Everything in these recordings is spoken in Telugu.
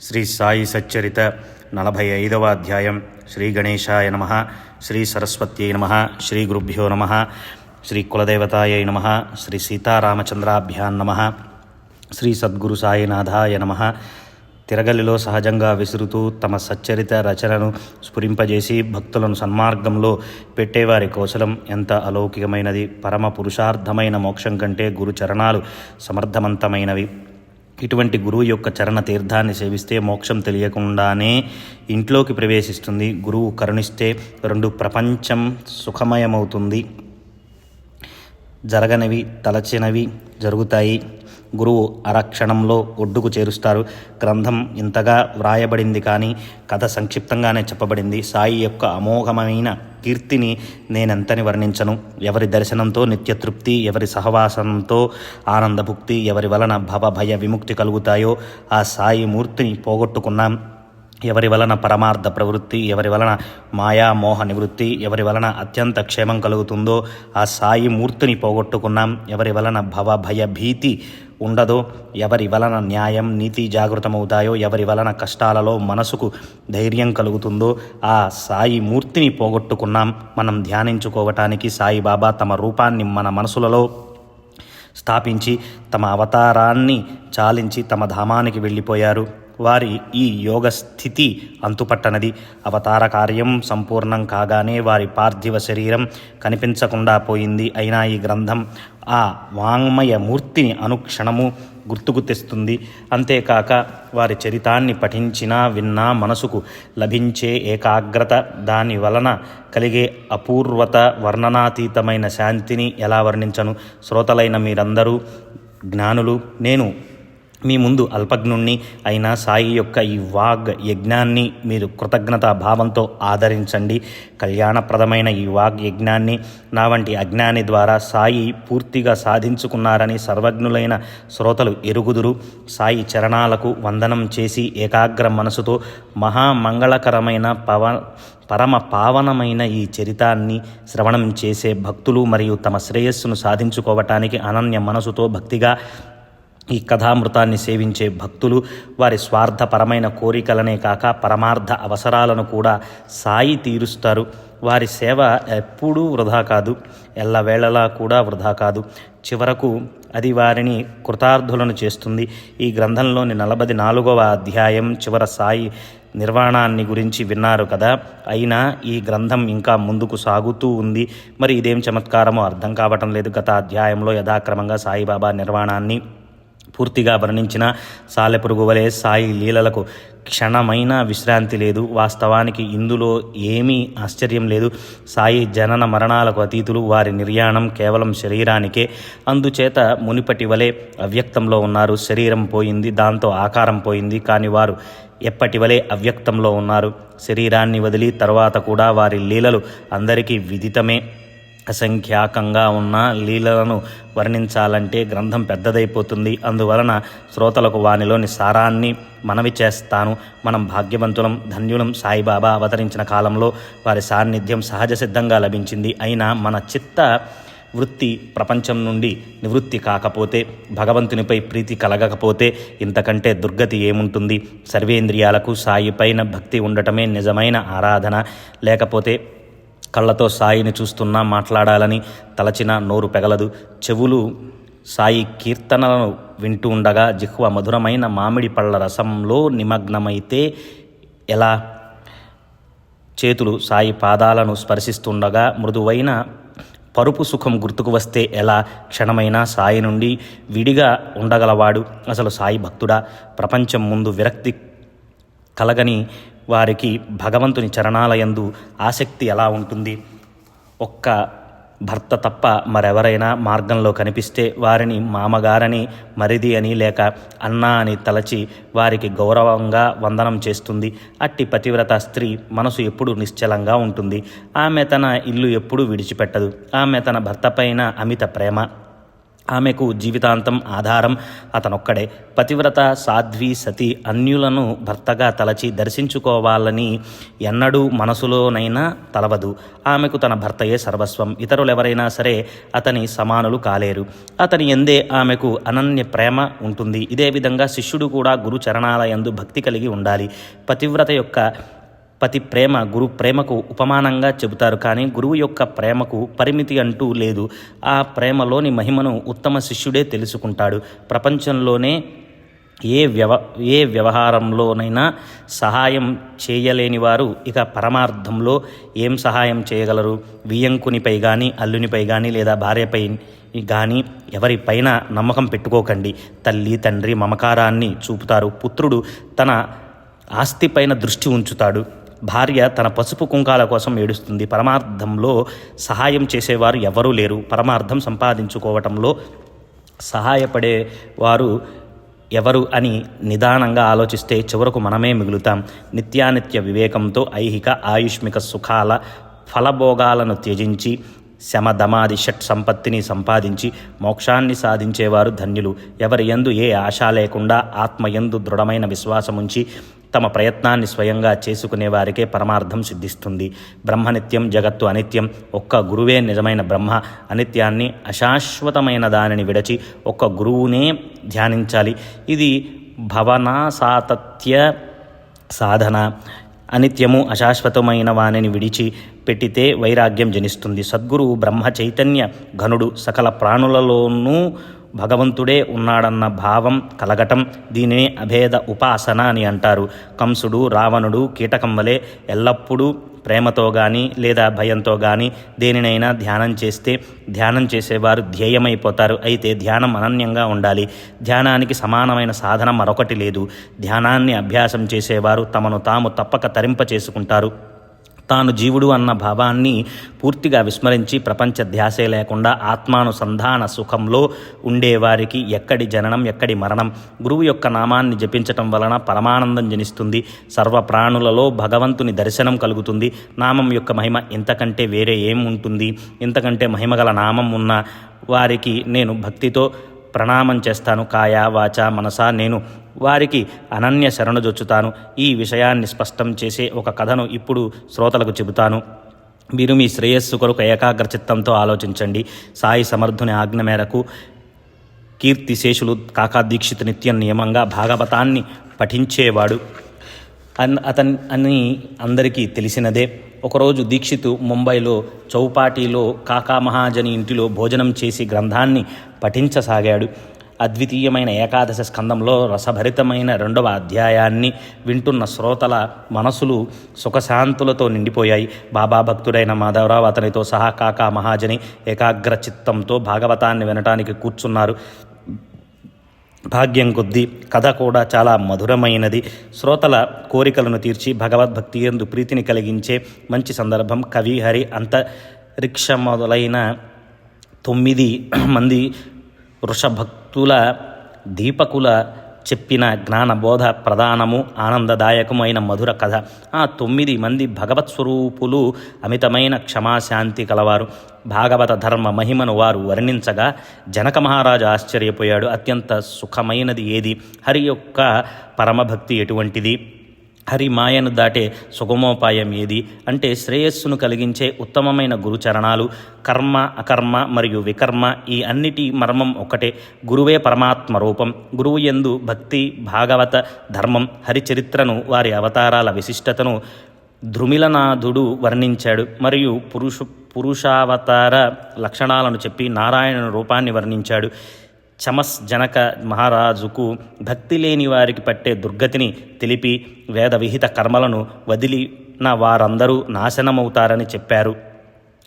శ్రీ సాయి సచ్చరిత 45వ అధ్యాయం. శ్రీ గణేశాయ నమః. శ్రీ సరస్వత్యై నమః. శ్రీ గురుభ్యో నమః. శ్రీ కులదేవతాయై నమః. శ్రీ సీతారామచంద్రాభ్యాం నమః. శ్రీ సద్గురు సాయినాథాయ నమః. తిరగలిలో సహజంగా విసురుతూ తమ సచ్చరిత రచనను స్ఫురింపజేసి భక్తులను సన్మార్గంలో పెట్టేవారి కౌశలం ఎంత అలౌకికమైనది. పరమ పురుషార్థమైన మోక్షం కంటే గురు చరణాలు సమర్థవంతమైనవి. ఇటువంటి గురువు యొక్క చరణ తీర్థాన్ని సేవిస్తే మోక్షం తెలియకుండానే ఇంట్లోకి ప్రవేశిస్తుంది. గురువు కరుణిస్తే రెండు ప్రపంచం సుఖమయమవుతుంది. జరగనివి తలచినవి జరుగుతాయి. గురువు అరక్షణంలో ఒడ్డుకు చేరుస్తారు. గ్రంథం ఇంతగా వ్రాయబడింది కానీ కథ సంక్షిప్తంగానే చెప్పబడింది. సాయి యొక్క అమోఘమైన కీర్తిని నేనెంతని వర్ణించను. ఎవరి దర్శనంతో నిత్యతృప్తి, ఎవరి సహవాసంతో ఆనందభుక్తి, ఎవరి వలన భయ విముక్తి కలుగుతాయో ఆ సాయి మూర్తిని పోగొట్టుకున్నాం. ఎవరి వలన పరమార్థ ప్రవృత్తి, ఎవరి వలన మాయామోహ నివృత్తి, ఎవరి వలన అత్యంత క్షేమం కలుగుతుందో ఆ సాయి మూర్తిని పోగొట్టుకున్నాం. ఎవరి వలన భయ భీతి ఉండదో, ఎవరి వలన న్యాయం నీతి జాగృతమవుతాయో, ఎవరి వలన కష్టాలలో మనసుకు ధైర్యం కలుగుతుందో ఆ సాయి మూర్తిని పోగొట్టుకున్నాం. మనం ధ్యానించుకోవటానికి సాయిబాబా తమ రూపాన్ని మన మనసులలో స్థాపించి తమ అవతారాన్ని చాలించి తమ ధామానికి వెళ్ళిపోయారు. వారి ఈ యోగ స్థితి అంతుపట్టనది. అవతార కార్యం సంపూర్ణం కాగానే వారి పార్థివ శరీరం కనిపించకుండా పోయింది. అయినా ఈ గ్రంథం ఆ వాంగ్మయ మూర్తిని అనుక్షణము గుర్తుకు తెస్తుంది. అంతేకాక వారి చరితాన్ని పఠించినా విన్నా మనసుకు లభించే ఏకాగ్రత, దాని వలన కలిగే అపూర్వత వర్ణనాతీతమైన శాంతిని ఎలా వర్ణించను. శ్రోతలైన మీరందరూ జ్ఞానులు. నేను మీ ముందు అల్పజ్ఞుణ్ణి అయినా సాయి యొక్క ఈ వాగ్ యజ్ఞాన్ని మీరు కృతజ్ఞతా భావంతో ఆదరించండి. కళ్యాణప్రదమైన ఈ వాగ్ యజ్ఞాన్ని నా వంటి అజ్ఞాని ద్వారా సాయి పూర్తిగా సాధించుకున్నారని సర్వజ్ఞులైన శ్రోతలు ఎరుగుదురు. సాయి చరణాలకు వందనం చేసి ఏకాగ్ర మనసుతో మహామంగళకరమైన పరమ పావనమైన ఈ చరితాన్ని శ్రవణం చేసే భక్తులు మరియు తమ శ్రేయస్సును సాధించుకోవటానికి అనన్య మనసుతో భక్తిగా ఈ కథామృతాన్ని సేవించే భక్తులు వారి స్వార్థపరమైన కోరికలనే కాక పరమార్థ అవసరాలను కూడా సాయి తీరుస్తారు. వారి సేవ ఎప్పుడూ వృధా కాదు, ఎల్లవేళలా కూడా వృధా కాదు. చివరకు అది వారిని కృతార్థులను చేస్తుంది. ఈ గ్రంథంలోని 44వ అధ్యాయం చివర సాయి నిర్వాణాన్ని గురించి విన్నారు కదా. అయినా ఈ గ్రంథం ఇంకా ముందుకు సాగుతూ ఉంది. మరి ఇదేం చమత్కారమో అర్థం కావటం లేదు. గత అధ్యాయంలో యథాక్రమంగా సాయిబాబా నిర్వాణాన్ని పూర్తిగా వర్ణించిన సాలెపురుగు వలె సాయి లీలలకు క్షణమైన విశ్రాంతి లేదు. వాస్తవానికి ఇందులో ఏమీ ఆశ్చర్యం లేదు. సాయి జనన మరణాలకు అతీతులు. వారి నిర్యాణం కేవలం శరీరానికే. అందుచేత మునిపటి వలె అవ్యక్తంలో ఉన్నారు. శరీరం పోయింది, దాంతో ఆకారం పోయింది. కానీ వారు ఎప్పటి వలె అవ్యక్తంలో ఉన్నారు. శరీరాన్ని వదిలి తర్వాత కూడా వారి లీలలు అందరికీ విదితమే. అసంఖ్యాకంగా ఉన్న లీలలను వర్ణించాలంటే గ్రంథం పెద్దదైపోతుంది. అందువలన శ్రోతలకు వానిలోని సారాన్ని మనవి చేస్తాను. మనం భాగ్యవంతులం, ధన్యులం. సాయిబాబా అవతరించిన కాలంలో వారి సాన్నిధ్యం సహజ సిద్ధంగా లభించింది. అయినా మన చిత్త వృత్తి ప్రపంచం నుండి నివృత్తి కాకపోతే, భగవంతునిపై ప్రీతి కలగకపోతే ఇంతకంటే దుర్గతి ఏముంటుంది. సర్వేంద్రియాలకు సాయి పైన భక్తి ఉండటమే నిజమైన ఆరాధన. లేకపోతే కళ్ళతో సాయిని చూస్తున్నా మాట్లాడాలని తలచిన నోరు పెగలదు. చెవులు సాయి కీర్తనలను వింటూ ఉండగా జిహ్వ మధురమైన మామిడి పళ్ళ రసంలో నిమగ్నమైతే ఎలా? చేతులు సాయి పాదాలను స్పర్శిస్తుండగా మృదువైన పరుపు సుఖం గుర్తుకు వస్తే ఎలా? క్షణమైనా సాయి నుండి విడిగా ఉండగలవాడు అసలు సాయి భక్తుడా? ప్రపంచం ముందు విరక్తి కలగని వారికి భగవంతుని చరణాలయందు ఆసక్తి ఎలా ఉంటుంది? ఒక్క భర్త తప్ప మరెవరైనా మార్గంలో కనిపిస్తే వారిని మామగారని, మరిది అని, లేక అన్నా అని తలచి వారికి గౌరవంగా వందనం చేస్తుంది. అట్టి పతివ్రత స్త్రీ మనసు ఎప్పుడు నిశ్చలంగా ఉంటుంది. ఆమె తన ఇల్లు ఎప్పుడూ విడిచిపెట్టదు. ఆమె తన భర్త పైన అమిత ప్రేమ, ఆమెకు జీవితాంతం ఆధారం అతనొక్కడే. పతివ్రత సాధ్వి సతి అన్యులను భర్తగా తలచి దర్శించుకోవాలని ఎన్నడూ మనసులోనైనా తలవదు. ఆమెకు తన భర్తయే సర్వస్వం. ఇతరులెవరైనా సరే అతని సమానులు కాలేరు. అతని ఎందే ఆమెకు అనన్య ప్రేమ ఉంటుంది. ఇదే విధంగా శిష్యుడు కూడా గురు చరణాలయందు భక్తి కలిగి ఉండాలి. పతివ్రత యొక్క పతి ప్రేమ గురు ప్రేమకు ఉపమానంగా చెబుతారు. కానీ గురువు యొక్క ప్రేమకు పరిమితి అంటూ లేదు. ఆ ప్రేమలోని మహిమను ఉత్తమ శిష్యుడే తెలుసుకుంటాడు. ప్రపంచంలోనే ఏ వ్యవహారంలోనైనా సహాయం చేయలేని వారు ఇక పరమార్థంలో ఏం సహాయం చేయగలరు? వియ్యంకునిపై కానీ, అల్లునిపై కానీ, లేదా భార్యపై కానీ ఎవరిపైన నమ్మకం పెట్టుకోకండి. తల్లి తండ్రి మమకారాన్ని చూపుతారు. పుత్రుడు తన ఆస్తిపైన దృష్టి ఉంచుతాడు. భార్య తన పసుపు కుంకాల కోసం ఏడుస్తుంది. పరమార్థంలో సహాయం చేసేవారు ఎవరూ లేరు. పరమార్థం సంపాదించుకోవటంలో సహాయపడేవారు ఎవరు అని నిదానంగా ఆలోచిస్తే చివరకు మనమే మిగులుతాం. నిత్యానిత్య వివేకంతో ఐహిక ఆయుష్మిక సుఖాల ఫలభోగాలను త్యజించి శమధమాది షట్ సంపత్తిని సంపాదించి మోక్షాన్ని సాధించేవారు ధన్యులు. ఎవరి యందు ఏ ఆశ లేకుండా ఆత్మయందు దృఢమైన విశ్వాసముంచి తమ ప్రయత్నాన్ని స్వయంగా చేసుకునే వారికే పరమార్థం సిద్ధిస్తుంది. బ్రహ్మనిత్యం, జగత్తు అనిత్యం. ఒక్క గురువే నిజమైన బ్రహ్మ. అనిత్యాన్ని, అశాశ్వతమైన దానిని విడచి ఒక్క గురువునే ధ్యానించాలి. ఇది భవనాసాతత్య సాధన. అనిత్యము అశాశ్వతమైన వానిని విడిచి పెట్టితే వైరాగ్యం జనిస్తుంది. సద్గురువు బ్రహ్మ చైతన్య ఘనుడు. సకల ప్రాణులలోనూ భగవంతుడే ఉన్నాడన్న భావం కలగటం, దీనినే అభేద ఉపాసన అని అంటారు. కంసుడు, రావణుడు కీటకం వలె ఎల్లప్పుడూ ప్రేమతో కానీ లేదా భయంతో కానీ దేనినైనా ధ్యానం చేస్తే ధ్యానం చేసేవారు ధ్యేయమైపోతారు. అయితే ధ్యానం అనన్యంగా ఉండాలి. ధ్యానానికి సమానమైన సాధన మరొకటి లేదు. ధ్యానాన్ని అభ్యాసం చేసేవారు తమను తాము తప్పక తరింప చేసుకుంటారు. తాను జీవుడు అన్న భావాన్ని పూర్తిగా విస్మరించి ప్రపంచ ధ్యాసే లేకుండా ఆత్మానుసంధాన సుఖంలో ఉండేవారికి ఎక్కడి జననం, ఎక్కడి మరణం. గురువు యొక్క నామాన్ని జపించటం వలన పరమానందం జనిస్తుంది. సర్వ ప్రాణులలో భగవంతుని దర్శనం కలుగుతుంది. నామం యొక్క మహిమ ఇంతకంటే వేరే ఏం ఉంటుంది? ఇంతకంటే మహిమగల నామం ఉన్న వారికి నేను భక్తితో ప్రణామం చేస్తాను. కాయ వాచ మనసా నేను వారికి అనన్య శరణుజొచ్చుతాను. ఈ విషయాన్ని స్పష్టం చేసే ఒక కథను ఇప్పుడు శ్రోతలకు చెబుతాను. మీరు మీ శ్రేయస్సు కొరకు ఏకాగ్ర చిత్తంతో ఆలోచించండి. సాయి సమర్థుని ఆజ్ఞ మేరకు కీర్తిశేషులు కాకా దీక్షిత్ నిత్యం నియమంగా భాగవతాన్ని పఠించేవాడు అని అందరికీ తెలిసినదే. ఒకరోజు దీక్షితు ముంబైలో చౌపాటీలో కాకా మహాజని ఇంటిలో భోజనం చేసి గ్రంథాన్ని పఠించసాగాడు. అద్వితీయమైన ఏకాదశ స్కందంలో రసభరితమైన 2వ అధ్యాయాన్ని వింటున్న శ్రోతల మనసులు సుఖశాంతులతో నిండిపోయాయి. బాబా భక్తుడైన మాధవరావు అతనితో సహా కాకా మహాజని ఏకాగ్ర చిత్తంతో భాగవతాన్ని వినటానికి కూర్చున్నారు. భాగ్యం కొద్దీ కథ కూడా చాలా మధురమైనది. శ్రోతల కోరికలను తీర్చి భగవద్భక్తి యందు ప్రీతిని కలిగించే మంచి సందర్భం. కవి, హరి, అంతరిక్ష మొదలైన 9 మంది వృషభక్తుల దీపకుల చెప్పిన జ్ఞానబోధ ప్రధానము ఆనందదాయకమైన మధుర కథ. ఆ 9 మంది భగవత్ స్వరూపులు అమితమైన క్షమాశాంతి కలవారు. భాగవత ధర్మ మహిమను వారు వర్ణించగా జనక మహారాజు ఆశ్చర్యపోయాడు. అత్యంత సుఖమైనది ఏది? హరి యొక్క పరమభక్తి ఎటువంటిది? హరి మాయను దాటే సుగమోపాయం ఏది? అంటే శ్రేయస్సును కలిగించే ఉత్తమమైన గురుచరణాలు. కర్మ, అకర్మ మరియు వికర్మ ఈ అన్నిటి మర్మం ఒకటే. గురువే పరమాత్మ రూపం. గురువు యందు భక్తి, భాగవత ధర్మం, హరిచరిత్రను, వారి అవతారాల విశిష్టతను ధృమిలనాథుడు వర్ణించాడు. మరియు పురుషావతార లక్షణాలను చెప్పి నారాయణ రూపాన్ని వర్ణించాడు. చమస్ జనక మహారాజుకు భక్తి లేని వారికి పట్టే దుర్గతిని తెలిపి వేద విహిత కర్మలను వదిలిన వారందరూ నాశనమవుతారని చెప్పారు.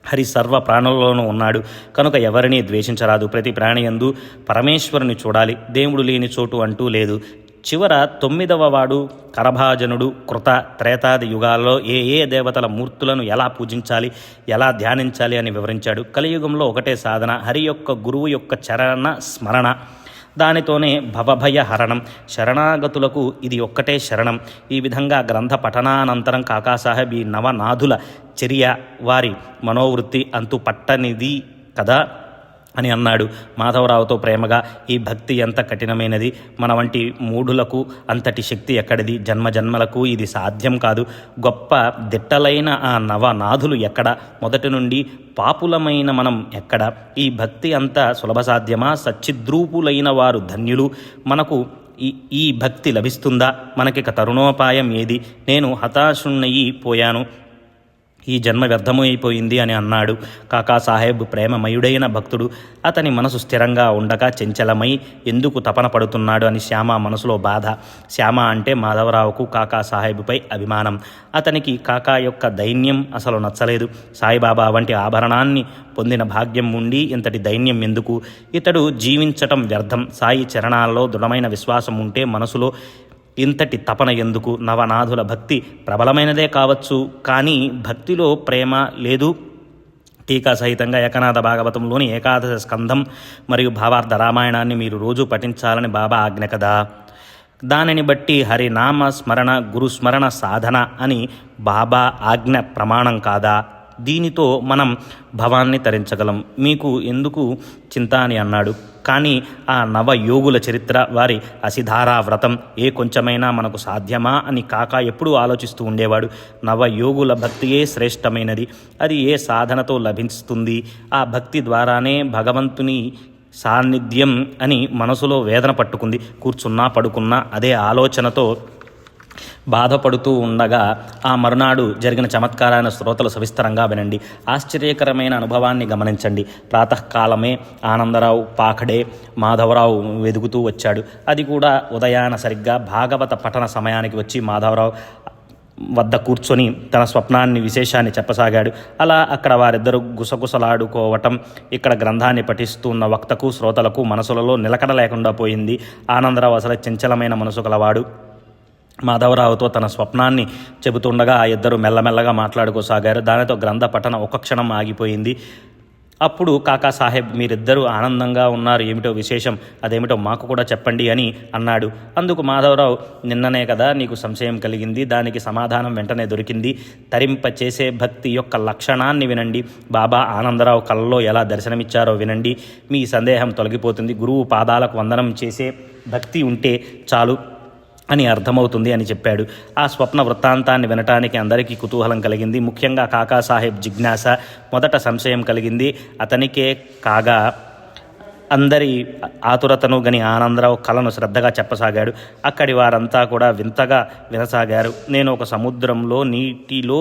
హరి సర్వ ప్రాణులలోనూ ఉన్నాడు కనుక ఎవరినీ ద్వేషించరాదు. ప్రతి ప్రాణియందు పరమేశ్వరుని చూడాలి. దేవుడు లేని చోటు అంటూ లేదు. చివర 9వ వాడు కరభాజనుడు కృత త్రేతాది యుగాల్లో ఏ దేవతల మూర్తులను ఎలా పూజించాలి, ఎలా ధ్యానించాలి అని వివరించాడు. కలియుగంలో ఒకటే సాధన, హరి యొక్క గురువు యొక్క చరణ స్మరణ. దానితోనే భవభయ హరణం. శరణాగతులకు ఇది ఒక్కటే శరణం. ఈ విధంగా గ్రంథ పఠనానంతరం కాకాసాహెబ్ ఈ నవనాథుల చర్య, వారి మనోవృత్తి అంతు పట్టనిది కదా. అని అన్నాడు మాధవరావుతో ప్రేమగా. ఈ భక్తి ఎంత కఠినమైనది, మన వంటి మూఢులకు అంతటి శక్తి ఎక్కడిది, జన్మజన్మలకు ఇది సాధ్యం కాదు. గొప్ప దిట్టలైన ఆ నవనాథులు ఎక్కడ, మొదటి నుండి పాపులమైన మనం ఎక్కడ, ఈ భక్తి అంత సులభ సాధ్యమా, సచ్చిద్రూపులైన వారు ధన్యులు, మనకు ఈ భక్తి లభిస్తుందా, మనకిక తరుణోపాయం ఏది, నేను హతాశున్నయి పోయాను, ఈ జన్మ వ్యర్థమైపోయింది అని అన్నాడు. కాకాసాహెబ్ ప్రేమమయుడైన భక్తుడు, అతని మనసు స్థిరంగా ఉండక చంచలమై ఎందుకు తపన పడుతున్నాడు అని శ్యామ మనసులో బాధ. శ్యామ అంటే మాధవరావుకు కాకాసాహెబ్పై అభిమానం. అతనికి కాకా యొక్క దైన్యం అసలు నచ్చలేదు. సాయిబాబా వంటి ఆభరణాన్ని పొందిన భాగ్యం ఉండి ఇంతటి దైన్యం ఎందుకు, ఇతడు జీవించటం వ్యర్థం, సాయి చరణాల్లో దృఢమైన విశ్వాసం ఉంటే మనసులో ఇంతటి తపన ఎందుకు, నవనాథుల భక్తి ప్రబలమైనదే కావచ్చు, కానీ భక్తిలో ప్రేమ లేదు. టీకా సహితంగా ఏకనాథ భాగవతంలోని ఏకాదశ స్కంధం మరియు భావార్థ రామాయణాన్ని మీరు రోజు పఠించాలని బాబా ఆజ్ఞ కదా. దానిని బట్టి హరినామ స్మరణ గురుస్మరణ సాధన అని బాబా ఆజ్ఞ ప్రమాణం కాదా, దీనితో మనం భవాన్ని తరించగలం, మీకు ఎందుకు చింత అని అన్నాడు. కానీ ఆ నవయోగుల చరిత్ర, వారి అసిధారా వ్రతం ఏ కొంచెమైనా మనకు సాధ్యమా అని కాకా ఎప్పుడూ ఆలోచిస్తూ ఉండేవాడు. నవయోగుల భక్తియే శ్రేష్టమైనది, అది ఏ సాధనతో లభిస్తుంది, ఆ భక్తి ద్వారానే భగవంతుని సాన్నిధ్యం అని మనసులో వేదన పట్టుకుంది. కూర్చున్నా పడుకున్నా అదే ఆలోచనతో బాధపడుతూ ఉండగా ఆ మరునాడు జరిగిన చమత్కారాన్ని శ్రోతలు సవిస్తరంగా వినండి. ఆశ్చర్యకరమైన అనుభవాన్ని గమనించండి. ప్రాతకాలమే ఆనందరావు పాకడే మాధవరావు వెదుగుతూ వచ్చాడు. అది కూడా ఉదయాన సరిగ్గా భాగవత పఠన సమయానికి వచ్చి మాధవరావు వద్ద కూర్చొని తన స్వప్నాన్ని విశేషాన్ని చెప్పసాగాడు. అలా అక్కడ వారిద్దరూ గుసగుసలాడుకోవటం ఇక్కడ గ్రంథాన్ని పఠిస్తున్న వక్తకు శ్రోతలకు మనసులలో నిలకడ లేకుండా పోయింది. ఆనందరావు అసలు చంచలమైన మనసు గలవాడు. మాధవరావుతో తన స్వప్నాన్ని చెబుతుండగా ఆ ఇద్దరు మెల్లమెల్లగా మాట్లాడుకోసాగారు. దానితో గ్రంథ పఠన ఒక్క క్షణం ఆగిపోయింది. అప్పుడు కాకాసాహెబ్, మీరిద్దరూ ఆనందంగా ఉన్నారు, ఏమిటో విశేషం, అదేమిటో మాకు కూడా చెప్పండి అని అన్నాడు. అందుకు మాధవరావు, నిన్ననే కదా నీకు సంశయం కలిగింది, దానికి సమాధానం వెంటనే దొరికింది. తరింపచేసే భక్తి యొక్క లక్షణాన్ని వినండి. బాబా ఆనందరావు కళ్ళలో ఎలా దర్శనమిచ్చారో వినండి, మీ సందేహం తొలగిపోతుంది. గురువు పాదాలకు వందనం చేసే భక్తి ఉంటే చాలు అని అర్థమవుతుంది అని చెప్పాడు. ఆ స్వప్న వృత్తాంతాన్ని వినటానికి అందరికీ కుతూహలం కలిగింది. ముఖ్యంగా కాకాసాహెబ్ జిజ్ఞాస, మొదట సంశయం కలిగింది అతనికే కాగా అందరి ఆతురతను గని ఆనందరావు కళను శ్రద్ధగా చెప్పసాగాడు. అక్కడి వారంతా కూడా వింతగా వినసాగారు. నేను ఒక సముద్రంలో నీటిలో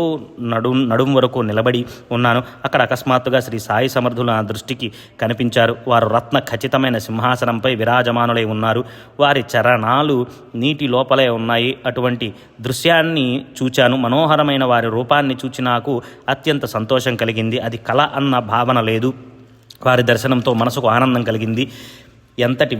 నడుం వరకు నిలబడి ఉన్నాను. అక్కడ అకస్మాత్తుగా శ్రీ సాయి సమర్థులు నా దృష్టికి కనిపించారు. వారు రత్న ఖచ్చితమైన సింహాసనంపై విరాజమానులై ఉన్నారు. వారి చరణాలు నీటి లోపలే ఉన్నాయి. అటువంటి దృశ్యాన్ని చూచాను. మనోహరమైన వారి రూపాన్ని చూచి నాకు అత్యంత సంతోషం కలిగింది. అది కళ అన్న భావన లేదు. వారి దర్శనంతో మనసుకు ఆనందం కలిగింది. ఎంతటి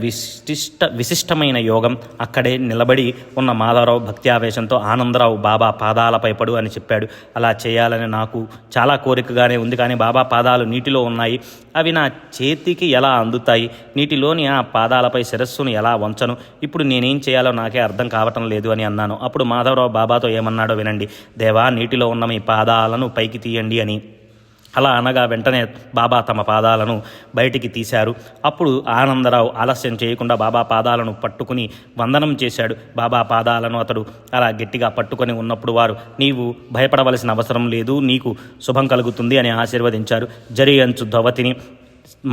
విశిష్టమైన యోగం. అక్కడే నిలబడి ఉన్న మాధవరావు భక్త్యావేశంతో ఆనందరావు బాబా పాదాలపై పడు అని చెప్పాడు. అలా చేయాలని నాకు చాలా కోరికగానే ఉంది, కానీ బాబా పాదాలు నీటిలో ఉన్నాయి, అవి నా చేతికి ఎలా అందుతాయి, నీటిలోని ఆ పాదాలపై శిరస్సును ఎలా వంచను, ఇప్పుడు నేనేం చేయాలో నాకే అర్థం కావటం లేదు అని అన్నాను. అప్పుడు మాధవరావు బాబాతో ఏమన్నాడో వినండి. దేవా, నీటిలో ఉన్న మీ పాదాలను పైకి తీయండి అని. అలా అనగా వెంటనే బాబా తమ పాదాలను బయటికి తీశారు. అప్పుడు ఆనందరావు ఆలస్యం చేయకుండా బాబా పాదాలను పట్టుకుని వందనం చేశాడు. బాబా పాదాలను అతడు అలా గట్టిగా పట్టుకొని ఉన్నప్పుడు వారు, నీవు భయపడవలసిన అవసరం లేదు, నీకు శుభం కలుగుతుంది అని ఆశీర్వదించారు. జరి అంచు ధవతిని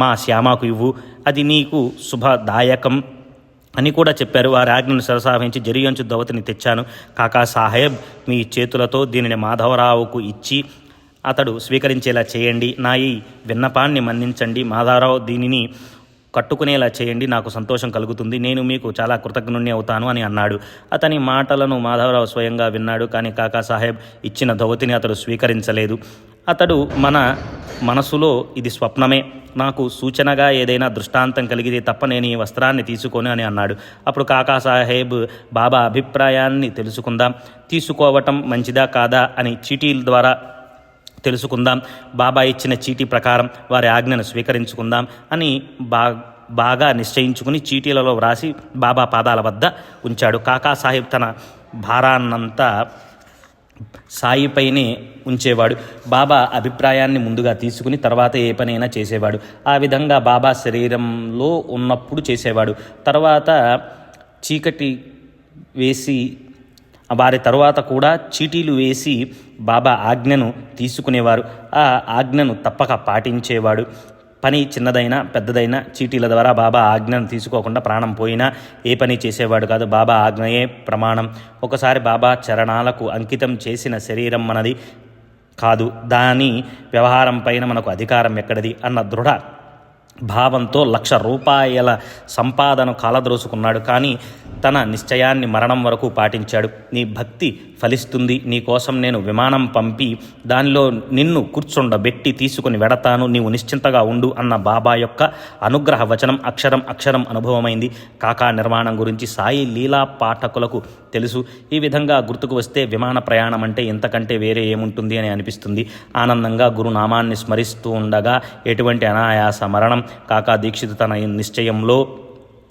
మా శ్యామకు ఇవ్వు, అది నీకు శుభదాయకం అని కూడా చెప్పారు. వారి ఆజ్ఞను సరసావించి జరియంచు దవతిని తెచ్చాను. కాకాసాహెబ్, మీ చేతులతో దీనిని మాధవరావుకు ఇచ్చి అతడు స్వీకరించేలా చేయండి. నా ఈ విన్నపాన్ని మన్నించండి. మాధవరావు దీనిని కట్టుకునేలా చేయండి, నాకు సంతోషం కలుగుతుంది, నేను మీకు చాలా కృతజ్ఞుణ్ణి అవుతాను అని అన్నాడు. అతని మాటలను మాధవరావు స్వయంగా విన్నాడు. కానీ కాకాసాహెబ్ ఇచ్చిన ధోతిని అతడు స్వీకరించలేదు. అతడు మనసులో ఇది స్వప్నమే, నాకు సూచనగా ఏదైనా దృష్టాంతం కలిగితే తప్ప నేను ఈ వస్త్రాన్ని తీసుకొని అని అన్నాడు. అప్పుడు కాకాసాహెబ్, బాబా అభిప్రాయాన్ని తెలుసుకుందాం, తీసుకోవటం మంచిదా కాదా అని చీటీల ద్వారా తెలుసుకుందాం, బాబా ఇచ్చిన చీటీ ప్రకారం వారి ఆజ్ఞను స్వీకరించుకుందాం అని బాగా నిశ్చయించుకుని చీటీలలో వ్రాసి బాబా పాదాల వద్ద ఉంచాడు. కాకాసాహెబ్ తన భారాన్నంతా సాయిపైనే ఉంచేవాడు. బాబా అభిప్రాయాన్ని ముందుగా తీసుకుని తర్వాత ఏ పనైనా చేసేవాడు. ఆ విధంగా బాబా శరీరంలో ఉన్నప్పుడు చేసేవాడు. తర్వాత చీకటి వేసి వారి తరువాత కూడా చీటీలు వేసి బాబా ఆజ్ఞను తీసుకునేవారు. ఆ ఆజ్ఞను తప్పక పాటించేవాడు. పని చిన్నదైనా పెద్దదైనా చీటీల ద్వారా బాబా ఆజ్ఞను తీసుకోకుండా ప్రాణం పోయినా ఏ పని చేసేవాడు కాదు. బాబా ఆజ్ఞయే ప్రమాణం. ఒకసారి బాబా చరణాలకు అంకితం చేసిన శరీరం మనది కాదు, దాని వ్యవహారం పైన మనకు అధికారం ఎక్కడిది అన్న దృఢ భావంతో 1,00,000 రూపాయల సంపాదన కాలద్రోసుకున్నాడు. కానీ తన నిశ్చయాన్ని మరణం వరకు పాటించాడు. నీ భక్తి ఫలిస్తుంది, నీ కోసం నేను విమానం పంపి దానిలో నిన్ను కూర్చుండబెట్టి తీసుకుని వెడతాను, నీవు నిశ్చింతగా ఉండు అన్న బాబా యొక్క అనుగ్రహ వచనం అక్షరం అక్షరం అనుభవమైంది. కాకా నిర్మాణం గురించి సాయి లీలా పాఠకులకు తెలుసు. ఈ విధంగా గుర్తుకు వస్తే విమాన ప్రయాణం అంటే ఇంతకంటే వేరే ఏముంటుంది అని అనిపిస్తుంది. ఆనందంగా గురునామాన్ని స్మరిస్తూ ఉండగా ఎటువంటి అనాయాస మరణం. కాకా దీక్షిత్ తన నిశ్చయంలో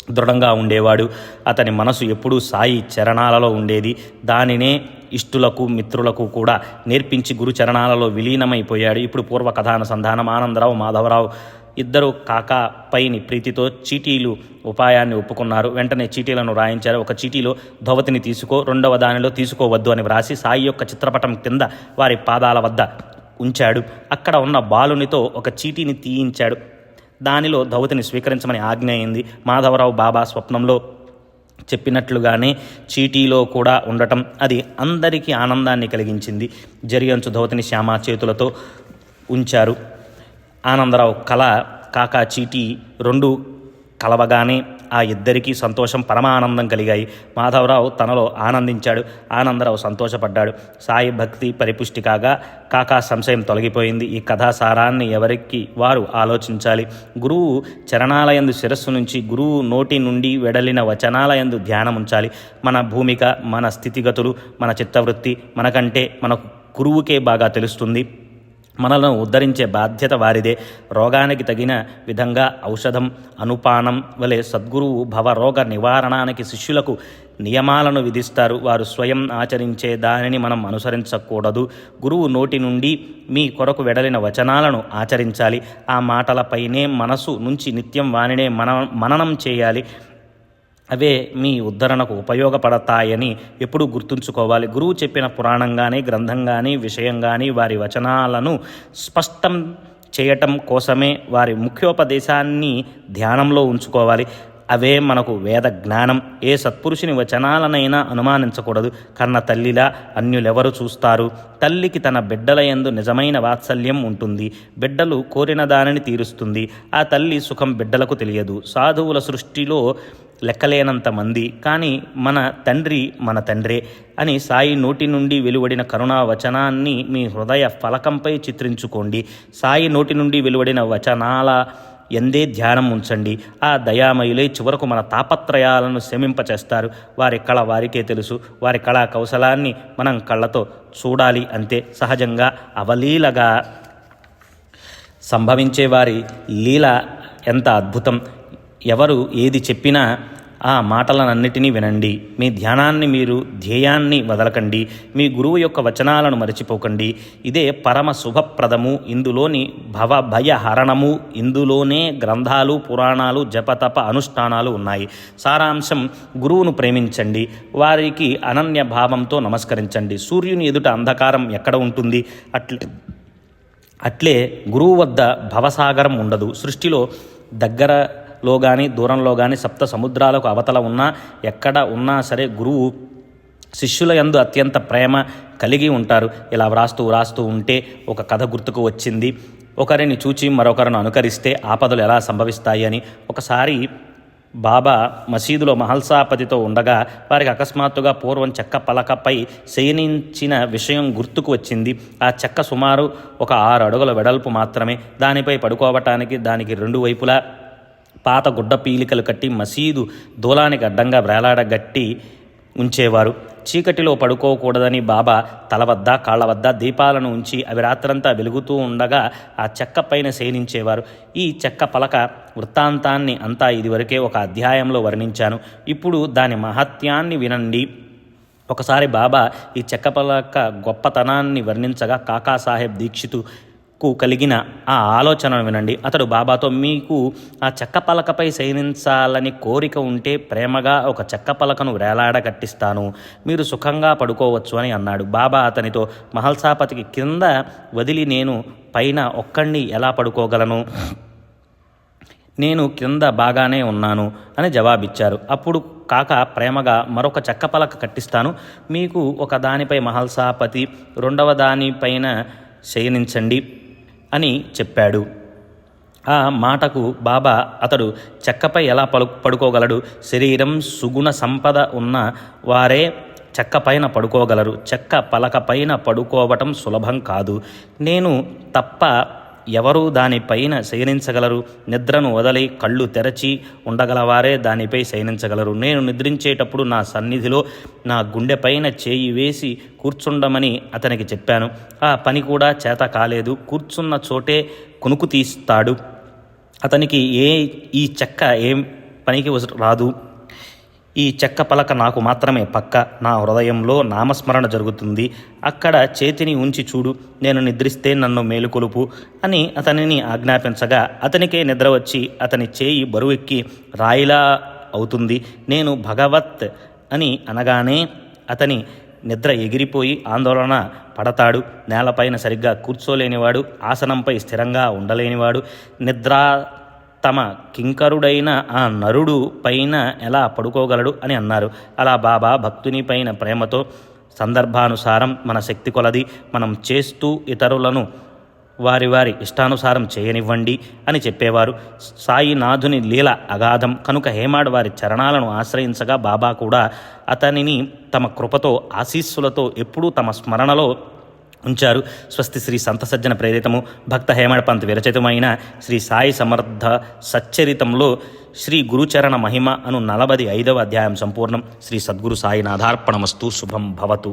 దృఢంగా ఉండేవాడు. అతని మనసు ఎప్పుడూ సాయి చరణాలలో ఉండేది. దానినే ఇష్టులకు మిత్రులకు కూడా నేర్పించి గురు చరణాలలో విలీనమైపోయాడు. ఇప్పుడు పూర్వ కథానుసంధానం. ఆనందరావు మాధవరావు ఇద్దరు కాకా పైని ప్రీతితో చీటీలు ఉపాయాన్ని ఒప్పుకున్నారు. వెంటనే చీటీలను రాయించారు. ఒక చీటీలో ధోవతిని తీసుకో, రెండవ దానిలో తీసుకోవద్దు అని వ్రాసి సాయి యొక్క చిత్రపటం కింద వారి పాదాల వద్ద ఉంచాడు. అక్కడ ఉన్న బాలునితో ఒక చీటీని తీయించాడు. దానిలో ధౌతిని స్వీకరించమని ఆజ్ఞ అయింది. మాధవరావు బాబా స్వప్నంలో చెప్పినట్లుగానే చీటీలో కూడా ఉండటం అది అందరికీ ఆనందాన్ని కలిగించింది. జరియంచు ధౌతిని శ్యామ చేతులతో ఉంచారు. ఆనందరావు కళ కాకా చీటీ రెండు కలవగానే ఆ ఇద్దరికీ సంతోషం పరమానందం కలిగాయి. మాధవరావు తనలో ఆనందించాడు, ఆనందరావు సంతోషపడ్డాడు. సాయి భక్తి పరిపుష్టి కాగా కాకా సంశయం తొలగిపోయింది. ఈ కథా సారాన్ని ఎవరికి వారు ఆలోచించాలి. గురువు చరణాలయందు శిరస్సు నుంచి గురువు నోటి నుండి వెడలిన వచనాలయందు ధ్యానం ఉంచాలి. మన భూమిక, మన స్థితిగతులు, మన చిత్తవృత్తి మనకంటే మన గురువుకే బాగా తెలుస్తుంది. మనలను ఉద్ధరించే బాధ్యత వారిదే. రోగానికి తగిన విధంగా ఔషధం అనుపానం వలె సద్గురువు భవరోగ నివారణానికి శిష్యులకు నియమాలను విధిస్తారు. వారు స్వయం ఆచరించే దానిని మనం అనుసరించకూడదు. గురువు నోటి నుండి మీ కొరకు వెడలిన వచనాలను ఆచరించాలి. ఆ మాటలపైనే మనసు నుంచి నిత్యం వానినే మననం చేయాలి. అవే మీ ఉద్ధరణకు ఉపయోగపడతాయని ఎప్పుడూ గుర్తుంచుకోవాలి. గురువు చెప్పిన పురాణం కానీ గ్రంథం కానీ విషయం కానీ వారి వచనాలను స్పష్టం చేయటం కోసమే వారి ముఖ్యోపదేశాన్ని ధ్యానంలో ఉంచుకోవాలి. అవే మనకు వేద జ్ఞానం. ఏ సత్పురుషుని వచనాలనైనా అనుమానించకూడదు. కన్న తల్లిలా అన్యులెవరు చూస్తారు? తల్లికి తన బిడ్డల యందు నిజమైన వాత్సల్యం ఉంటుంది. బిడ్డలు కోరిన దానిని తీరుస్తుంది. ఆ తల్లి సుఖం బిడ్డలకు తెలియదు. సాధువుల సృష్టిలో లెక్కలేనంత మంది, కానీ మన తండ్రే అని సాయి నోటి నుండి వెలువడిన కరుణా వచనాన్ని మీ హృదయ ఫలకంపై చిత్రించుకోండి. సాయి నోటి నుండి వెలువడిన వచనాల ఎందే ధ్యానం ఉంచండి. ఆ దయామయులే చివరకు మన తాపత్రయాలను శమింపచేస్తారు. వారి కళ వారికే తెలుసు. వారి కళా కౌశలాన్ని మనం కళ్ళతో చూడాలి అంతే. సహజంగా అవలీలగా సంభవించే వారి లీల ఎంత అద్భుతం. ఎవరు ఏది చెప్పినా ఆ మాటలనన్నిటినీ వినండి. మీ ధ్యానాన్ని మీరు ధ్యేయాన్ని వదలకండి. మీ గురువు యొక్క వచనాలను మరచిపోకండి. ఇదే పరమ శుభప్రదము. ఇందులోని భయహరణము. ఇందులోనే గ్రంథాలు, పురాణాలు, జపతప అనుష్ఠానాలు ఉన్నాయి. సారాంశం: గురువును ప్రేమించండి. వారికి అనన్య భావంతో నమస్కరించండి. సూర్యుని ఎదుట అంధకారం ఎక్కడ ఉంటుంది? అట్లే గురువు వద్ద భవసాగరం ఉండదు. సృష్టిలో దగ్గరలో కానీ దూరంలో కానీ సప్త సముద్రాలకు అవతల ఉన్నా ఎక్కడ ఉన్నా సరే గురువు శిష్యుల యందు అత్యంత ప్రేమ కలిగి ఉంటారు. ఇలా వ్రాస్తూ ఉంటే ఒక కథ గుర్తుకు వచ్చింది. ఒకరిని చూచి మరొకరిని అనుకరిస్తే ఆపదలు ఎలా సంభవిస్తాయి అని. ఒకసారి బాబా మసీదులో మహల్సాపతితో ఉండగా వారికి అకస్మాత్తుగా పూర్వం చెక్క పలకపై శయనించిన విషయం గుర్తుకు వచ్చింది. ఆ చెక్క సుమారు ఒక 6 అడుగుల వెడల్పు మాత్రమే. దానిపై పడుకోవటానికి దానికి 2 వైపులా పాత గుడ్డ పీలికలు కట్టి మసీదు దూలానికి అడ్డంగా వేలాడగట్టి ఉంచేవారు. చీకటిలో పడుకోకూడదని బాబా తల వద్ద కాళ్ల వద్ద దీపాలను ఉంచి అవి రాత్రంతా వెలుగుతూ ఉండగా ఆ చెక్క పైన శయనించేవారు. ఈ చెక్క పలక వృత్తాంతాన్ని అంతా ఇదివరకే ఒక అధ్యాయంలో వర్ణించాను. ఇప్పుడు దాని మహత్యాన్ని వినండి. ఒకసారి బాబా ఈ చెక్క పలక గొప్పతనాన్ని వర్ణించగా కాకాసాహెబ్ దీక్షితుకు కలిగిన ఆ ఆలోచనను వినండి. అతడు బాబాతో, మీకు ఆ చెక్క పలకపై శయనించాలని కోరిక ఉంటే ప్రేమగా ఒక చెక్క పలకను వేలాడ కట్టిస్తాను, మీరు సుఖంగా పడుకోవచ్చు అని అన్నాడు. బాబా అతనితో, మహల్సాపతికి కింద వదిలి నేను పైన ఒక్కడిని ఎలా పడుకోగలను, నేను కింద బాగానే ఉన్నాను అని జవాబిచ్చారు. అప్పుడు కాక ప్రేమగా, మరొక చెక్క పలక కట్టిస్తాను, మీకు ఒక దానిపై మహల్సాపతి, రెండవ దానిపైన శయనించండి అని చెప్పాడు. ఆ మాటకు బాబా, అతడు చెక్కపై ఎలా పడుకోగలడు, శరీరం సుగుణ సంపద ఉన్న వారే చెక్క పైన పడుకోగలరు, చెక్క పలక పైన పడుకోవటం సులభం కాదు, నేను తప్ప ఎవరు దానిపైన శయనించగలరు, నిద్రను వదిలి కళ్ళు తెరచి ఉండగలవారే దానిపై శయనించగలరు, నేను నిద్రించేటప్పుడు నా సన్నిధిలో నా గుండెపైన చేయి వేసి కూర్చుండమని అతనికి చెప్పాను. ఆ పని కూడా చేత కాలేదు, కూర్చున్న చోటే కునుకు తీస్తాడు, అతనికి ఈ చెక్క ఏం పనికి రాదు, ఈ చెక్క పలక నాకు మాత్రమే పక్క, నా హృదయంలో నామస్మరణ జరుగుతుంది, అక్కడ చేతిని ఉంచి చూడు, నేను నిద్రిస్తే నన్ను మేలుకొలుపు అని అతనిని ఆజ్ఞాపించగా అతనికే నిద్ర వచ్చి అతని చేయి బరువెక్కి రాయిలా అవుతుంది. నేను భగవత్ అని అనగానే అతని నిద్ర ఎగిరిపోయి ఆందోళన పడతాడు. నేలపైన సరిగ్గా కూర్చోలేనివాడు, ఆసనంపై స్థిరంగా ఉండలేనివాడు, నిద్ర తమ కింకరుడైన ఆ నరుడు పైన ఎలా పడుకోగలడు అని అన్నారు. అలా బాబా భక్తుని పైన ప్రేమతో సందర్భానుసారం మన శక్తి కొలది మనం చేస్తూ ఇతరులను వారి వారి ఇష్టానుసారం చేయనివ్వండి అని చెప్పేవారు. సాయినాథుని లీల అగాధం కనుక హేమాడ్ వారి చరణాలను ఆశ్రయించగా బాబా కూడా అతనిని తమ కృపతో ఆశీస్సులతో ఎప్పుడూ తమ స్మరణలో ఉంచారు. స్వస్తి శ్రీ సంత సజ్జన ప్రేరితము భక్త హేమడ్ పంత్ విరచితమైన శ్రీ సాయి సమర్థ సచ్చరితంలో శ్రీ గురుచరణ మహిమ అను 45వ అధ్యాయం సంపూర్ణం. శ్రీ సద్గురు సాయినాథార్పణమస్తు. శుభం భవతు.